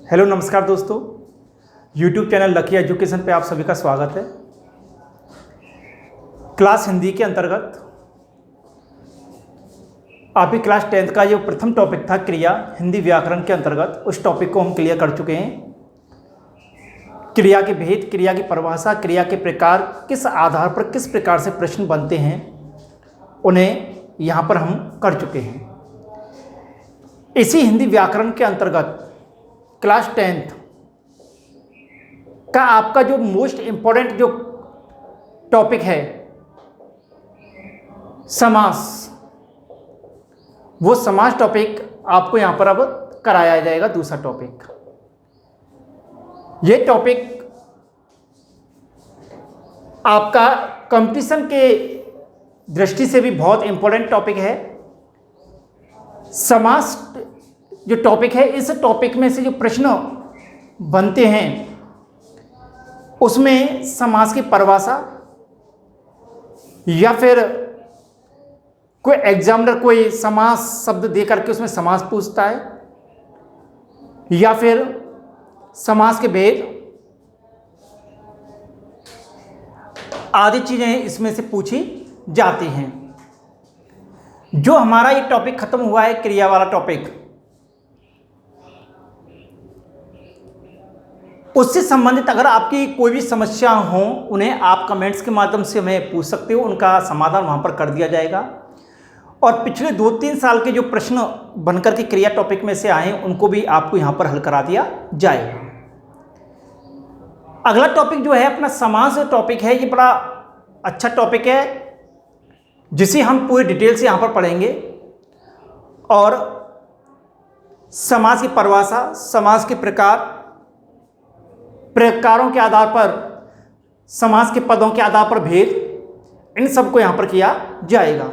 Hello नमस्कार दोस्तों, YouTube channel lucky education पे आप सभी का स्वागत है। क्लास हिंदी के अंतर्गत आपकी क्लास 10th का जो प्रथम टॉपिक था क्रिया हिंदी व्याकरण के अंतर्गत, उस टॉपिक को हम क्लियर कर चुके हैं। क्रिया के भेद, क्रिया की परिभाषा, क्रिया के प्रकार, किस आधार पर किस प्रकार से प्रश्न बनते हैं, उन्हें यहाँ पर हम कर चुके हैं। इसी हिंदी व्याकरण के अंतर्गत क्लास 10th का आपका जो मोस्ट इम्पोर्टेंट जो टॉपिक है समास, वो समास टॉपिक आपको यहां पर अब कराया जाएगा। दूसरा टॉपिक, ये टॉपिक आपका कंपटीशन के दृष्टि से भी बहुत इम्पोर्टेंट टॉपिक है। समास जो टॉपिक है, इस टॉपिक में से जो प्रश्न बनते हैं उसमें समास की परिभाषा या फिर कोई एग्जामिनर कोई समास शब्द दे करके उसमें समास पूछता है, या फिर समास के भेद आदि चीजें इसमें से पूछी जाती हैं। जो हमारा ये टॉपिक खत्म हुआ है क्रिया वाला टॉपिक, उससे संबंधित अगर आपकी कोई भी समस्या हो, उन्हें आप कमेंट्स के माध्यम से हमें पूछ सकते हो, उनका समाधान वहां पर कर दिया जाएगा। और पिछले 2-3 साल के जो प्रश्न बनकर के क्रिया टॉपिक में से आए, उनको भी आपको यहां पर हल करा दिया जाएगा। अगला टॉपिक जो है अपना समास टॉपिक है, ये बड़ा अच्छा टॉपिक है जिसे हम पूरी डिटेल से यहां पर पढ़ेंगे। और समास की परिभाषा, समास के प्रकारों के आधार पर, समास के पदों के आधार पर भेद, इन सबको यहां पर किया जाएगा।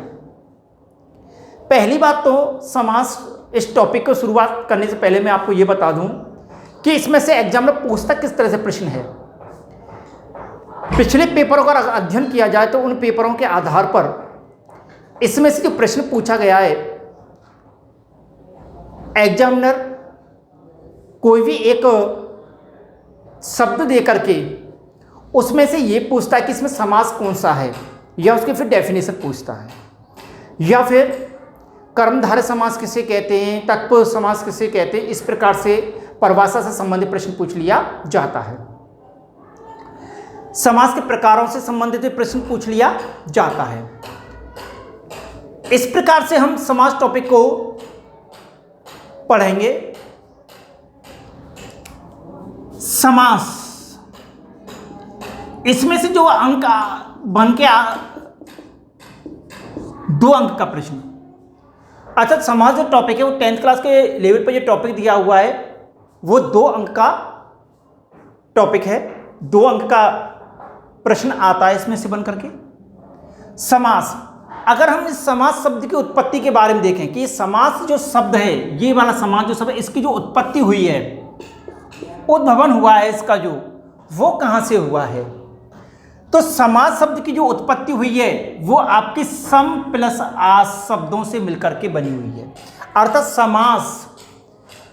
पहली बात तो समास, इस टॉपिक को शुरुआत करने से पहले मैं आपको यह बता दूं कि इसमें से एग्जामिनर पूछता किस तरह से प्रश्न है। पिछले पेपरों का अध्ययन किया जाए तो उन पेपरों के आधार पर इसमें से जो प्रश्न पूछा गया है, एग्जामिनर कोई भी एक शब्द दे करके उसमें से ये पूछता है कि इसमें समास कौन सा है, या उसकी फिर डेफिनेशन पूछता है, या फिर कर्मधारय समास किसे कहते हैं, तत्पुरुष समास किसे कहते हैं। इस प्रकार से परिभाषा से संबंधित प्रश्न पूछ लिया जाता है। समास के प्रकारों से संबंधित प्रश्न पूछ लिया जाता है। इस प्रकार से हम समास टॉपिक को पढ़ेंगे। समास, इसमें से जो अंक बन के 2 अंक का प्रश्न, अर्थात समास जो टॉपिक है वो 10th क्लास के लेवल पर जो टॉपिक दिया हुआ है वो 2 अंक का टॉपिक है। 2 अंक का प्रश्न आता है इसमें से बन करके। समास, अगर हम इस समास शब्द की उत्पत्ति के बारे में देखें कि समास जो शब्द है, ये वाला समास जो शब्द है, इसकी जो उत्पत्ति हुई है, उद्भवन हुआ है इसका, जो वो कहां से हुआ है, तो समास शब्द की जो उत्पत्ति हुई है वो आपकी सम प्लस आस शब्दों से मिलकर के बनी हुई है। अर्थात समास,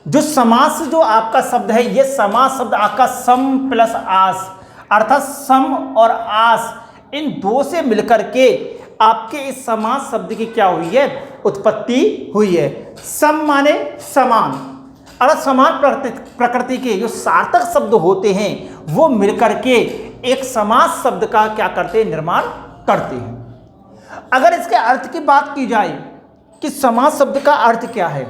जो समास जो आपका शब्द है, ये समास शब्द आपका सम प्लस आस, अर्थात सम और आस, इन 2 से मिलकर के आपके इस समास शब्द की क्या हुई है, उत्पत्ति हुई है। सम माने समान, अर्थात समान प्रकृति के जो सार्थक शब्द होते हैं वो मिलकर के एक समास शब्द का क्या करते हैं, निर्माण करते हैं। अगर इसके अर्थ की बात की जाए कि समास शब्द का अर्थ क्या है,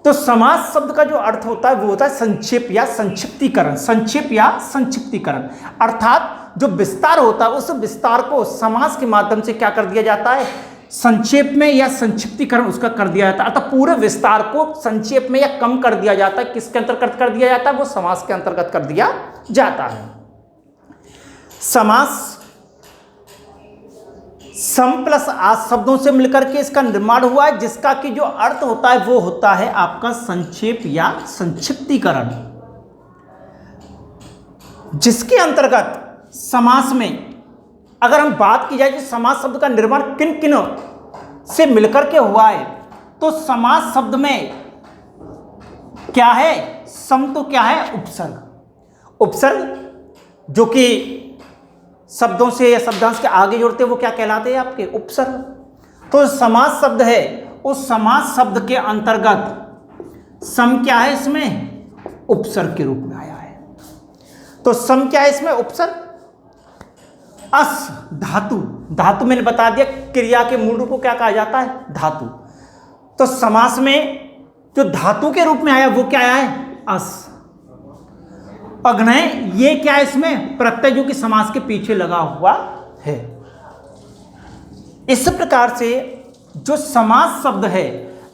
तो समास शब्द का जो अर्थ होता है वो होता है संक्षेप या संक्षिप्तीकरण। संक्षेप या संक्षिप्तीकरण, अर्थात जो विस्तार होता है उस विस्तार को समास के माध्यम से क्या कर दिया जाता है, संक्षेप में या संक्षिप्तीकरण उसका कर दिया जाता है। अर्थात पूरे विस्तार को संक्षेप में या कम कर दिया जाता है। किसके अंतर्गत कर दिया जाता है, वो समास के अंतर्गत कर दिया जाता है। समास सम प्लस आस शब्दों से मिलकर के इसका निर्माण हुआ है, जिसका कि जो अर्थ होता है वो होता है आपका संक्षेप या संक्षिप्तीकरण, जिसके अंतर्गत समास में अगर हम बात की जाए कि समास शब्द का निर्माण किन किन से मिलकर के हुआ है, तो समास शब्द में क्या है? सम तो क्या है? उपसर्ग। उपसर्ग जो कि शब्दों से या शब्दांश के आगे जोड़ते हैं वो क्या कहलाते हैं आपके? उपसर्ग। तो समास शब्द है, उस समास शब्द के अंतर्गत सम क्या है? इसमें उपसर्ग के रूप में आया है। तो सम क्या है इसमें? उपसर्ग। अस धातु, धातु मैंने बता दिया क्रिया के मूल रूप को क्या कहा जाता है? धातु। तो समास में जो धातु के रूप में आया वो क्या आया है? अस। अग्नय ये क्या है इसमें? प्रत्यय जो कि समास के पीछे लगा हुआ है। इस प्रकार से जो समास शब्द है,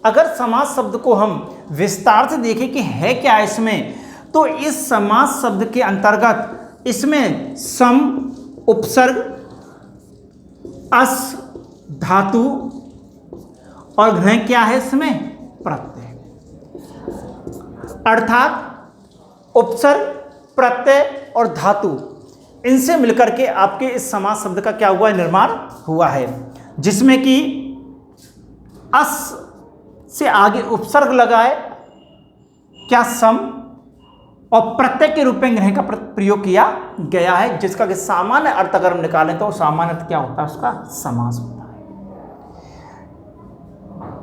अगर समास शब्द को हम विस्तार से देखें कि है क्या इसमें, तो इस समास शब्द के अंतर्गत इसमें सम, उपसर्ग, अस, धातु और घ्न क्या है इसमें? प्रत्यय। अर्थात उपसर्ग, प्रत्यय और धातु इनसे मिलकर के आपके इस समास शब्द का क्या हुआ है? निर्माण हुआ है, जिसमें कि अस से आगे उपसर्ग लगा है क्या? सम, और प्रत्यय के रूप में ग्रह का प्रयोग किया गया है, जिसका कि सामान्य अर्थ अगर हम निकालें तो सामान्य अर्थ क्या होता है? उसका समास होता है।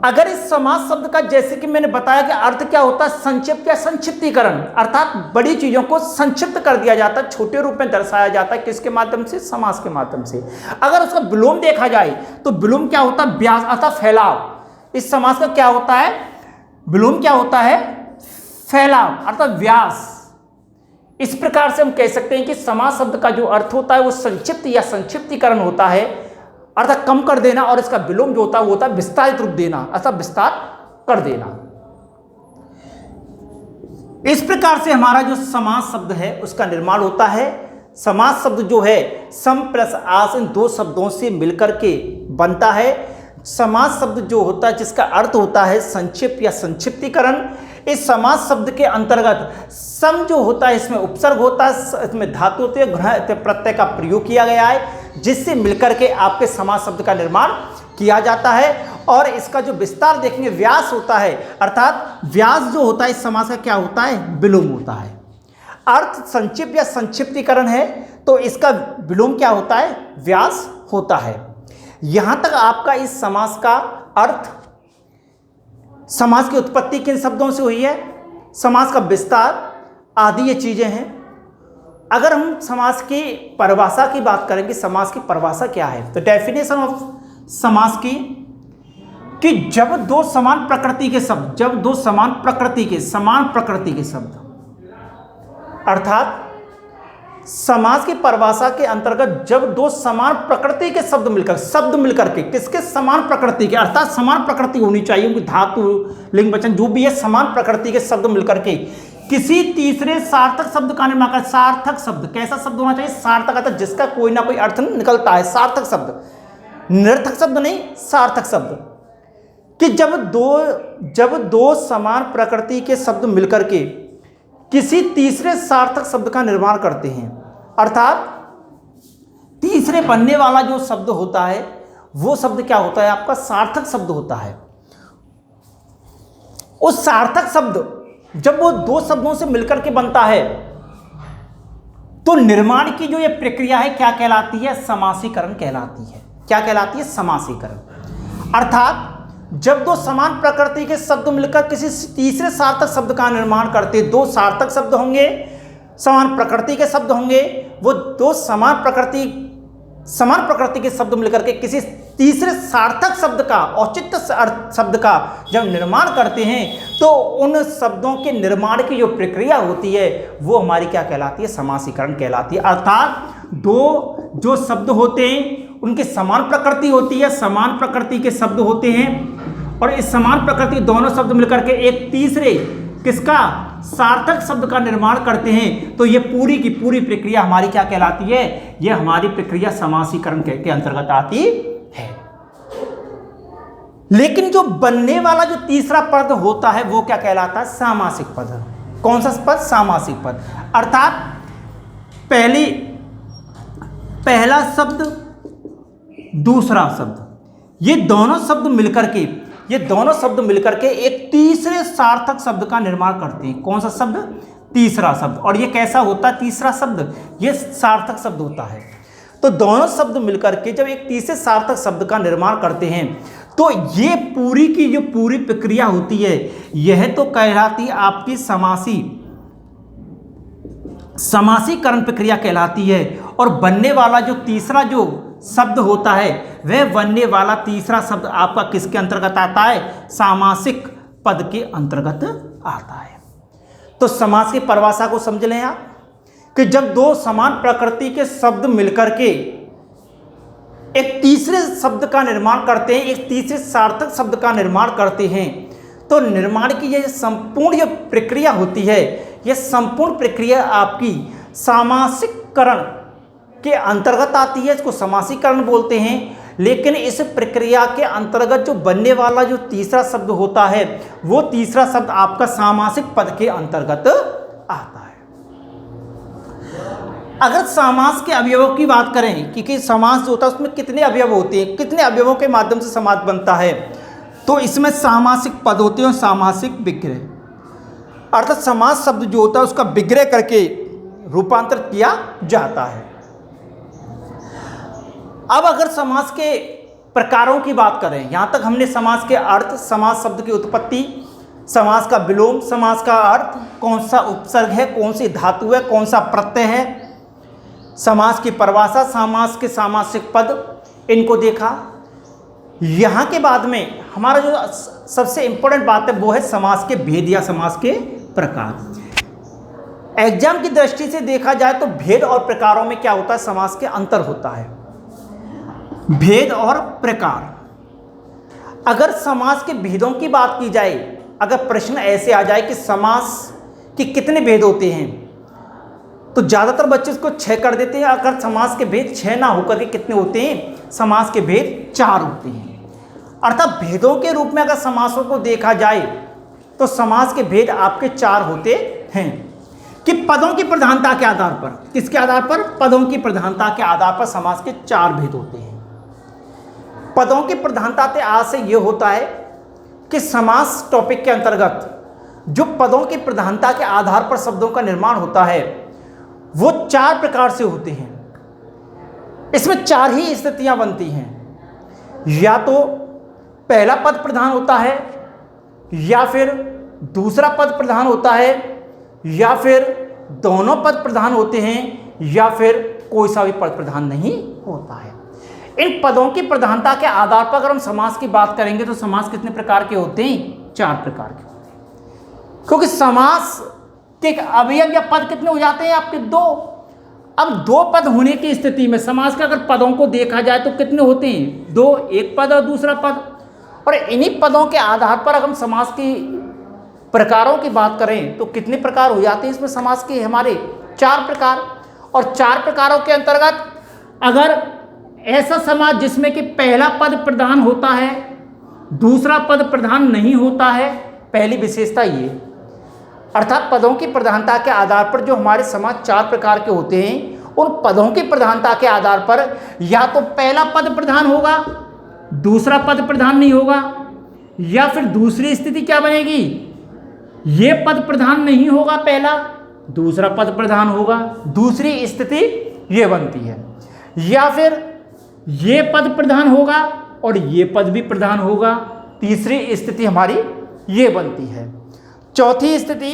अगर इस समास शब्द का जैसे कि मैंने बताया कि अर्थ क्या होता है? संक्षिप्त या संक्षिप्तीकरण, अर्थात बड़ी चीजों को संक्षिप्त कर दिया जाता है, छोटे रूप में दर्शाया जाता है। किसके माध्यम से? समास के माध्यम से। अगर उसका विलोम देखा जाए तो विलोम क्या होता है? व्यास अर्थात फैलाव। इस समास का क्या होता है? विलोम क्या होता है? फैलाव अर्थात व्यास। इस प्रकार से हम कह सकते हैं कि समास शब्द का जो अर्थ होता है वो संक्षिप्त या संक्षिप्तीकरण होता है, अर्थात कम कर देना, और इसका विलोम जो होता है वो होता है विस्तारित रूप देना, अर्थात विस्तार कर देना। इस प्रकार से हमारा जो समास शब्द है उसका निर्माण होता है। समास शब्द जो है सम प्लस आस इन दो शब्दों से मिलकर के बनता है। समास शब्द जो होता है जिसका अर्थ होता है संक्षिप्त या संक्षिप्तीकरण, इस समास शब्द के अंतर्गत सम जो होता है इसमें उपसर्ग होता है, इसमें धातु होती है, घ्न प्रत्यय का प्रयोग किया गया है, जिससे मिलकर के आपके समास शब्द का निर्माण किया जाता है। और इसका जो विस्तार देखेंगे व्यास होता है, अर्थात व्यास जो होता है इस समास का क्या होता है? विलोम होता है। अर्थ संक्षिप्त या संक्षिप्तीकरण है तो इसका विलोम क्या होता है? व्यास होता है। यहां तक आपका इस समास का अर्थ, समास की उत्पत्ति किन शब्दों से हुई है, समास का विस्तार आदि ये चीजें हैं। अगर हम समास की परिभाषा की बात करेंगे, समास की परिभाषा क्या है, तो डेफिनेशन ऑफ समास की कि जब दो समान प्रकृति के शब्द, जब दो समान प्रकृति के शब्द, अर्थात समास की परिभाषा के अंतर्गत जब दो समान प्रकृति के शब्द मिलकर के, किसके? समान प्रकृति के, अर्थात समान प्रकृति होनी चाहिए, उनकी धातु, लिंग, वचन जो भी है समान प्रकृति के शब्द मिलकर के किसी तीसरे सार्थक शब्द का निर्माण कर। सार्थक शब्द कैसा शब्द होना चाहिए? सार्थक, अर्थात जिसका कोई ना कोई अर्थ निकलता है, सार्थक शब्द, निरर्थक शब्द नहीं, सार्थक शब्द। कि जब दो समान प्रकृति के शब्द मिलकर के किसी तीसरे सार्थक शब्द का निर्माण करते हैं, अर्थात तीसरे बनने वाला जो शब्द होता है वो शब्द क्या होता है? आपका सार्थक शब्द होता है। उस सार्थक शब्द जब वो दो शब्दों से मिलकर के बनता है तो निर्माण की जो ये प्रक्रिया है क्या कहलाती है? समासीकरण कहलाती है। क्या कहलाती है? समासीकरण। अर्थात जब दो समान प्रकृति के शब्द मिलकर किसी तीसरे सार्थक शब्द का निर्माण करते, दो सार्थक शब्द होंगे, समान प्रकृति के शब्द होंगे, वो दो समान प्रकृति के शब्द मिलकर के किसी तीसरे सार्थक शब्द का, औचित्य शब्द का जब निर्माण करते हैं तो उन शब्दों के निर्माण की जो प्रक्रिया होती है वो हमारी क्या कहलाती है? समासीकरण कहलाती है। अर्थात दो जो शब्द होते हैं उनकी समान प्रकृति होती है, समान प्रकृति के शब्द होते हैं, और इस समान प्रकृति दोनों शब्द मिलकर के एक तीसरे किसका? सार्थक शब्द का निर्माण करते हैं। तो ये पूरी की पूरी प्रक्रिया हमारी क्या कहलाती है? ये हमारी प्रक्रिया समासीकरण के अंतर्गत आती है। लेकिन जो बनने वाला जो तीसरा पद होता है वो क्या कहलाता है? सामासिक पद। कौन सा पद? सामासिक पद। अर्थात पहला शब्द, दूसरा शब्द, ये दोनों शब्द मिलकर के ये दोनों शब्द मिलकर के एक तीसरे सार्थक शब्द का निर्माण करते हैं। कौन सा शब्द? तीसरा शब्द। और ये कैसा होता है तीसरा शब्द? ये सार्थक शब्द होता है। तो दोनों शब्द मिलकर के जब एक तीसरे सार्थक शब्द का निर्माण करते हैं तो ये पूरी की जो पूरी प्रक्रिया होती है यह तो कहलाती आपकी समासीकरण प्रक्रिया कहलाती है। और बनने वाला जो तीसरा जो शब्द होता है वह बनने वाला तीसरा शब्द आपका किसके अंतर्गत आता है? सामासिक पद के अंतर्गत आता है। तो समास की परिभाषा को समझ लें आप कि जब दो समान प्रकृति के शब्द मिलकर के एक तीसरे शब्द का निर्माण करते हैं, एक तीसरे सार्थक शब्द का निर्माण करते हैं, तो निर्माण की यह संपूर्ण जो प्रक्रिया होती है यह संपूर्ण प्रक्रिया आपकी सामासिकरण के अंतर्गत आती है। इसको समासीकरण बोलते हैं। लेकिन इस प्रक्रिया के अंतर्गत जो बनने वाला जो तीसरा शब्द होता है वो तीसरा शब्द आपका सामासिक पद के अंतर्गत आता है। अगर समास के अवयवों की बात करें क्योंकि समास जो होता है उसमें कितने अवयव होते हैं, कितने अवयवों के माध्यम से समास बनता है, तो इसमें सामासिक पद होते हैं और सामासिक विग्रह। अर्थात समास शब्द जो होता है उसका विग्रह करके रूपांतरित किया जाता है। अब अगर समास के प्रकारों की बात करें, यहाँ तक हमने समास के अर्थ, समास शब्द की उत्पत्ति, समास का विलोम, समास का अर्थ, कौन सा उपसर्ग है, कौन सी धातु है, कौन सा प्रत्यय है, समास की परिभाषा, समास के सामासिक पद, इनको देखा। यहाँ के बाद में हमारा जो सबसे इंपॉर्टेंट बात है वो है समास के भेद या समास के प्रकार। एग्जाम की दृष्टि से देखा जाए तो भेद और प्रकारों में क्या होता है? समास के अंतर होता है। भेद और प्रकार। अगर समास के भेदों की बात की जाए, अगर प्रश्न ऐसे आ जाए कि समास के कितने भेद होते हैं तो ज़्यादातर बच्चे इसको 6 कर देते हैं। अगर समास के भेद 6 ना होकर के कितने होते हैं? समास के भेद 4 होते हैं। अर्थात भेदों के रूप में अगर समासों को देखा जाए तो समास के भेद आपके 4 होते हैं कि पदों की प्रधानता के आधार पर। किसके आधार पर? पदों की प्रधानता के आधार पर समास के 4 भेद होते हैं। पदों की प्रधानता के आधार से यह होता है कि समास टॉपिक के अंतर्गत जो पदों की प्रधानता के आधार पर शब्दों का निर्माण होता है वो 4 प्रकार से होते हैं। इसमें 4 ही स्थितियां बनती हैं। या तो पहला पद प्रधान होता है, या फिर दूसरा पद प्रधान होता है, या फिर दोनों पद प्रधान होते हैं, या फिर कोई सा भी पद प्रधान नहीं होता है। इन पदों की प्रधानता के आधार पर अगर हम समास की बात करेंगे तो समास कितने प्रकार के होते हैं? 4 प्रकार के होते हैं। क्योंकि समास के अवयव या पद कितने हो जाते हैं आपके? 2। अब 2 पद होने की स्थिति में समास के अगर पदों को देखा जाए तो कितने होते हैं? 2, एक पद और दूसरा पद। और इन्हीं पदों के आधार पर अगर हम समास की प्रकारों की बात करें तो कितने प्रकार हो जाते हैं इसमें समास के? हमारे 4 प्रकार। और 4 प्रकारों के अंतर्गत अगर ऐसा समास जिसमें कि पहला पद प्रधान होता है, दूसरा पद प्रधान नहीं होता है, पहली विशेषता ये, अर्थात पदों की प्रधानता के आधार पर जो हमारे समास 4 प्रकार के होते हैं उन पदों की प्रधानता के आधार पर या तो पहला पद प्रधान होगा, दूसरा पद प्रधान नहीं होगा, या फिर दूसरी स्थिति क्या बनेगी? ये पद प्रधान नहीं होगा पहला, दूसरा पद प्रधान होगा, दूसरी स्थिति ये बनती है। या फिर ये पद प्रधान होगा और ये पद भी प्रधान होगा, तीसरी स्थिति हमारी ये बनती है। चौथी स्थिति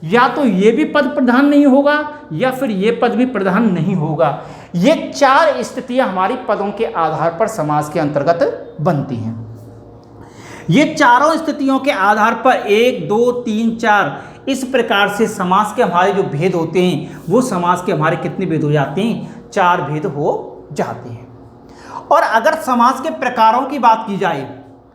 या तो ये भी पद प्रधान नहीं होगा या फिर ये पद भी प्रधान नहीं होगा। ये 4 स्थितियां हमारी पदों के आधार पर समास के अंतर्गत बनती हैं। ये चारों स्थितियों के आधार पर 1, 2, 3, 4 इस प्रकार से समास के हमारे जो भेद होते हैं वो समास के हमारे कितने भेद हो जाते हैं? 4 भेद हो जाते हैं। और अगर समास के प्रकारों की बात की जाए,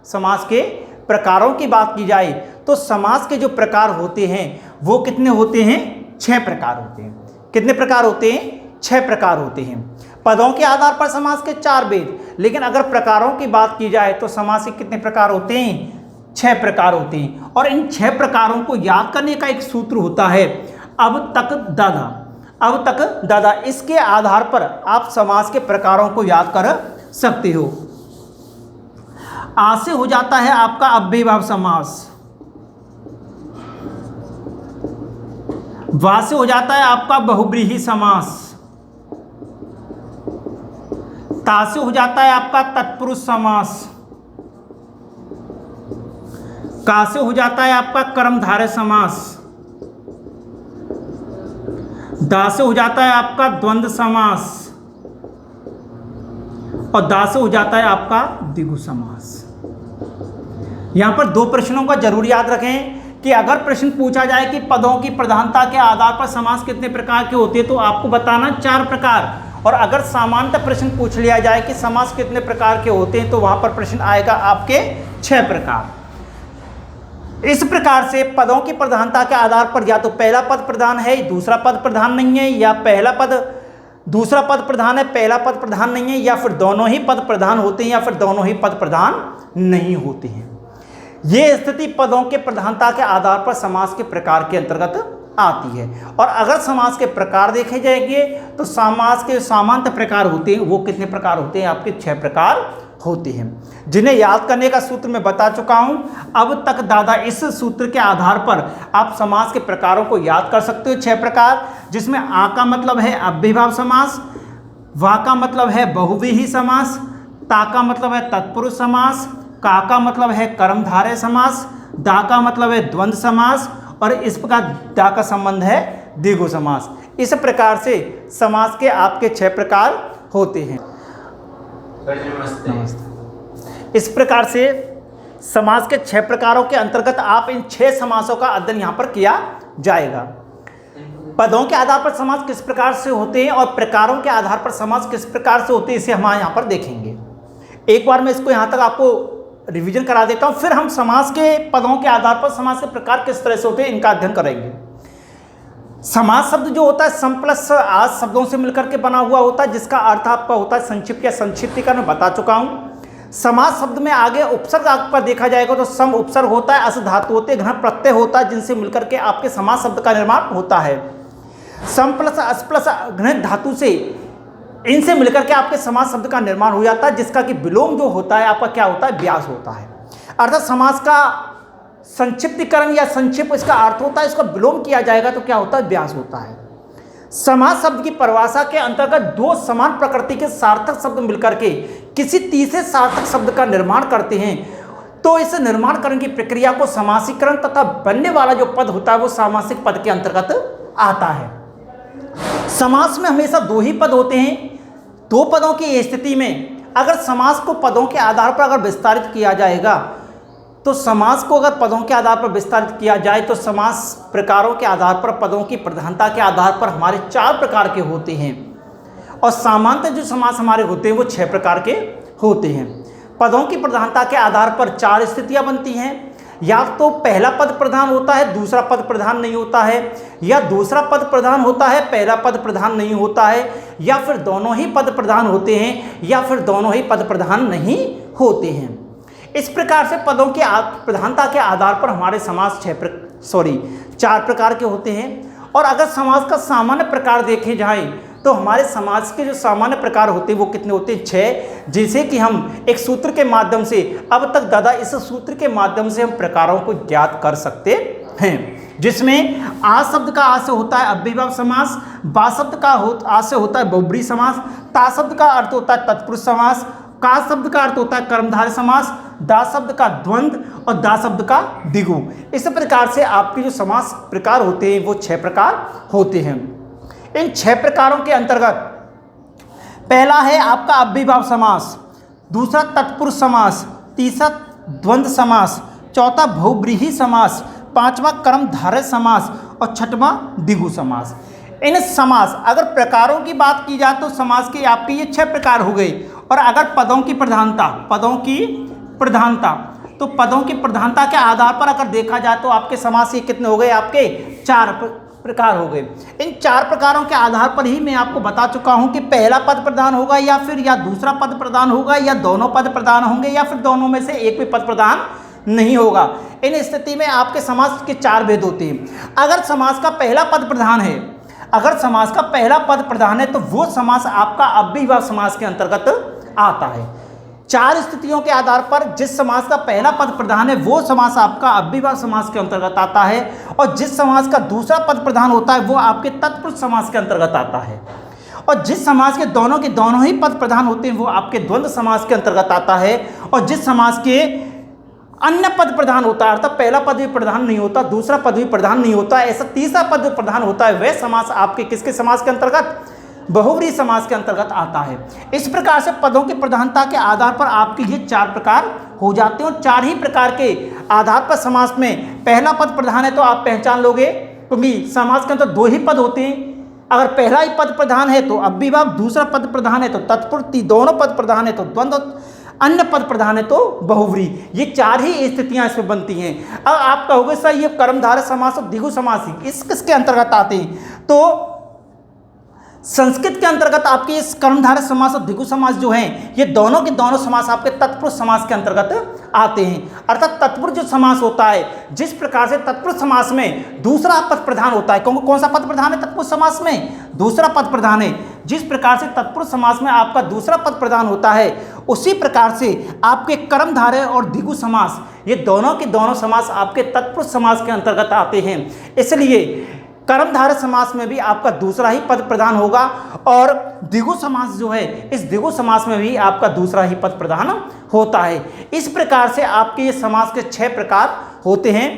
समास के प्रकारों की बात की जाए तो समास के जो प्रकार होते हैं वो कितने होते हैं? 6 प्रकार होते हैं। कितने प्रकार होते हैं? 6 प्रकार होते हैं। पदों के आधार पर समास के 4 भेद, लेकिन अगर प्रकारों की बात की जाए तो समास के कितने प्रकार होते हैं? 6 प्रकार होते हैं। और इन 6 प्रकारों को याद करने का एक सूत्र होता है अब तक दादा। अब तक दादा, इसके आधार पर आप समास के प्रकारों को याद कर सकते हो। आ से हो जाता है आपका अव्ययीभाव समास, वा से हो जाता है आपका बहुव्रीहि समास, ता से हो जाता है आपका तत्पुरुष समास, का से हो जाता है आपका कर्मधारय समास, दा से हो जाता है आपका द्वंद्व समास, और दा से हो जाता है आपका द्विगु समास। यहां पर दो प्रश्नों का जरूर याद रखें कि अगर प्रश्न पूछा जाए कि पदों की प्रधानता के आधार पर समास कितने प्रकार के होते हैं तो आपको बताना 4 प्रकार, और अगर सामान्यतः प्रश्न पूछ लिया जाए कि समास कितने प्रकार के होते हैं तो वहां पर प्रश्न आएगा आपके 6 प्रकार। इस प्रकार से पदों की प्रधानता के आधार पर या तो पहला पद प्रधान है, दूसरा पद प्रधान नहीं है, या दूसरा पद प्रधान है, पहला पद प्रधान नहीं है, या फिर दोनों ही पद प्रधान होते हैं, या फिर दोनों ही पद प्रधान नहीं होते हैं। ये स्थिति पदों के प्रधानता के आधार पर समास के प्रकार के अंतर्गत आती है। और अगर समास के प्रकार देखे जाएंगे तो समास के सामान्य प्रकार होते हैं, वो कितने प्रकार होते हैं? आपके 6 प्रकार होते हैं, जिन्हें याद करने का सूत्र मैं बता चुका हूं। अब तक दादा इस सूत्र के आधार पर आप समास के प्रकारों को याद कर सकते हो। 6 प्रकार, जिसमें आ का मतलब है अव्ययीभाव समास, वा का मतलब है बहुव्रीहि समास, ता का मतलब है तत्पुरुष समास, का का मतलब है कर्मधारय समास, दा का मतलब है द्वंद्व समास, और इस प्रकार दा का संबंध है द्विगु समास। इस प्रकार से समास के आपके 6 प्रकार होते हैं। नमस्ते। इस प्रकार से समास के 6 प्रकारों के अंतर्गत आप इन 6 समासों का अध्ययन यहाँ पर किया जाएगा। पदों के आधार पर समास किस प्रकार से होते हैं और प्रकारों के आधार पर समास किस प्रकार से होते हैं, इसे हम यहाँ पर देखेंगे। एक बार मैं इसको यहाँ तक आपको रिवीजन करा देता हूँ, फिर हम समास के पदों के आधार पर समास के प्रकार किस तरह से होते हैं इनका अध्ययन करेंगे। समास शब्द जो होता है सम प्लस आज शब्दों से मिलकर के बना हुआ होता है, जिसका अर्थ आपका होता है संक्षिप्त या संक्षिप्तीकरण, मैं बता चुका हूँ। समास शब्द में आगे उपसर्ग पर देखा जाएगा तो सम उपसर्ग होता है, अस धातु होते हैं, घन प्रत्यय होता है, जिनसे मिलकर के आपके समास शब्द का निर्माण होता है। सम प्लस अस प्लस घन धातु से इनसे मिलकर के आपके समास शब्द का निर्माण हो जाता है, जिसका कि विलोम जो होता है आपका क्या होता है? व्यास होता है। अर्थात समास का संक्षिप्तीकरण या संक्षिप्त इसका अर्थ होता है, इसका विलोम किया जाएगा तो क्या होता है? व्यास होता है। समास शब्द की परिभाषा के अंतर्गत 2 समान प्रकृति के सार्थक शब्द मिलकर के किसी तीसरे सार्थक शब्द का निर्माण करते हैं, तो इस निर्माण करने की प्रक्रिया को समासीकरण तथा बनने वाला जो पद होता है वो सामासिक पद के अंतर्गत आता है। समास में हमेशा 2 ही पद होते हैं। 2 पदों की स्थिति में अगर समास को पदों के आधार पर अगर विस्तारित किया जाएगा तो समास को अगर पदों के आधार पर विस्तारित किया जाए तो समास प्रकारों के आधार पर पदों की प्रधानता के आधार पर हमारे 4 प्रकार के होते हैं, और सामान्यतः जो समास हमारे होते हैं वो 6 प्रकार के होते हैं। पदों की प्रधानता के आधार पर 4 स्थितियां बनती हैं, या तो पहला पद प्रधान होता है, दूसरा पद प्रधान नहीं होता है, या दूसरा पद प्रधान होता है, पहला पद प्रधान नहीं होता है, या फिर दोनों ही पद प्रधान होते हैं, या फिर दोनों ही पद प्रधान नहीं होते हैं। इस प्रकार से पदों की प्रधानता के आधार पर हमारे समास 4 प्रकार के होते हैं। और अगर समास का सामान्य प्रकार देखे जाए तो हमारे समास के जो सामान्य प्रकार होते हैं वो कितने होते हैं? 6, जिसे कि हम एक सूत्र के माध्यम से अब तक दादा इस सूत्र के माध्यम से हम प्रकारों को ज्ञात कर सकते हैं, जिसमें आ शब्द का आ से होता है अव्ययीभाव समास, बा शब्द का आ से होता है बहुव्रीहि समास, ता शब्द का अर्थ होता है तत्पुरुष समास, का शब्द का अर्थ होता है कर्मधारय समास, दा शब्द का द्वंद्व और दा शब्द का द्विगु। इस प्रकार से आपके जो समास प्रकार होते हैं वो 6 प्रकार होते हैं। इन 6 प्रकारों के अंतर्गत पहला है आपका अव्ययीभाव समास, दूसरा तत्पुरुष समास, तीसरा द्वंद्व समास, चौथा बहुव्रीहि समास, 5वां कर्मधारय समास और 6वां द्विगु समास। इन समास अगर प्रकारों की बात की जाए तो समास के आपके ये 6 प्रकार हो गए। और अगर पदों की प्रधानता तो पदों की प्रधानता के आधार पर अगर देखा जाए तो आपके समास ये कितने हो गए? आपके 4 प्रकार हो गए। इन 4 प्रकारों के आधार पर ही मैं आपको बता चुका हूं कि पहला पद प्रधान होगा या दूसरा पद प्रधान होगा, या दोनों पद प्रधान होंगे, या फिर दोनों में से एक भी पद प्रधान नहीं होगा। इन स्थिति में आपके समास के 4 भेद होते हैं। अगर समास का पहला पद प्रधान है तो वो समास आपका अव्ययीभाव समास के अंतर्गत आता है, 4 स्थितियों के आधार पर जिस समास का पहला पद प्रधान है वो समास आपका अव्ययभाव समास के अंतर्गत आता है, और जिस समास का दूसरा पद प्रधान होता है वो आपके तत्पुरुष समास के अंतर्गत आता है, और जिस समास के दोनों ही पद प्रधान होते हैं वो आपके द्वंद्व समास के अंतर्गत आता है, और जिस समास के अन्य पद प्रधान होता है, अर्थात पहला पद भी प्रधान नहीं होता, दूसरा पद भी प्रधान नहीं होता, ऐसा तीसरा पद प्रधान होता है, वह समास आपके किसके समास के अंतर्गत, बहुव्रीहि समास के अंतर्गत आता है। इस प्रकार से पदों की प्रधानता के आधार पर आपके ये 4 प्रकार हो जाते हैं, और 4 ही प्रकार के आधार पर समास में पहला पद प्रधान है तो आप पहचान लोगे, क्योंकि समास के अंदर 2 ही पद होते हैं। अगर पहला ही पद प्रधान है तो अव्ययभाव, दूसरा पद प्रधान है तो तत्पुरुष, दोनों पद प्रधान है तो द्वंद्व, अन्य पद प्रधान है तो बहुव्रीहि। ये 4 ही स्थितियां इसमें बनती हैं। अब आप कहोगे सर ये कर्मधारय समास और द्विगु समास ही किसके अंतर्गत आते हैं, तो संस्कृत के अंतर्गत आपके इस कर्मधारय समास और द्विगु समास जो हैं ये दोनों के दोनों समास आपके तत्पुरुष समास के अंतर्गत आते हैं। अर्थात तत्पुरुष जो समास होता है, जिस प्रकार से तत्पुरुष समास में दूसरा पद प्रधान होता है, कौन सा पद प्रधान है तत्पुरुष समास में, दूसरा पद प्रधान है, जिस प्रकार से तत्पुरुष समास में आपका दूसरा पद प्रधान होता है, उसी प्रकार से आपके कर्मधारय और द्विगु समास ये दोनों के दोनों समास आपके तत्पुरुष समास के अंतर्गत आते हैं। इसलिए कर्मधारय समास में भी आपका दूसरा ही पद प्रधान होगा, और द्विगु समास जो है इस द्विगु समास में भी आपका दूसरा ही पद प्रधान होता है। इस प्रकार से आपके ये समास के 6 प्रकार होते हैं,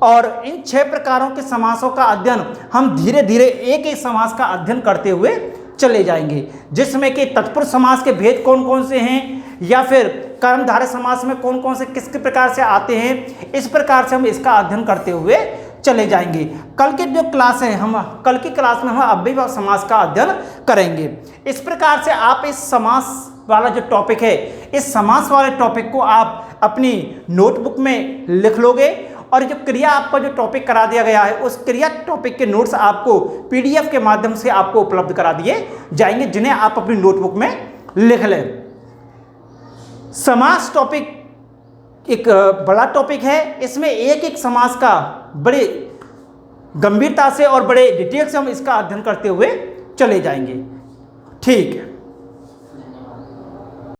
और इन 6 प्रकारों के समासों का अध्ययन हम धीरे धीरे एक एक समास का अध्ययन करते हुए चले जाएंगे, जिसमें कि तत्पुरुष समास के भेद कौन कौन से हैं, या फिर कर्मधारय समास में कौन कौन से किस प्रकार से आते हैं, इस प्रकार से हम इसका अध्ययन करते हुए चले जाएंगे। कल की जो क्लास है कल की क्लास में हम अव्ययभाव समास का अध्ययन करेंगे। इस प्रकार से आप इस समास वाला जो टॉपिक है, इस समास वाले टॉपिक को आप अपनी नोटबुक में लिख लोगे, और जो क्रिया आपका जो टॉपिक करा दिया गया है उस क्रिया टॉपिक के नोट्स आपको PDF के माध्यम से आपको उपलब्ध करा दिए जाएंगे, जिन्हें आप अपनी नोटबुक में लिख लें। समास टॉपिक एक बड़ा टॉपिक है, इसमें एक एक समास का बड़े गंभीरता से और बड़े डिटेल से हम इसका अध्ययन करते हुए चले जाएंगे। ठीक है।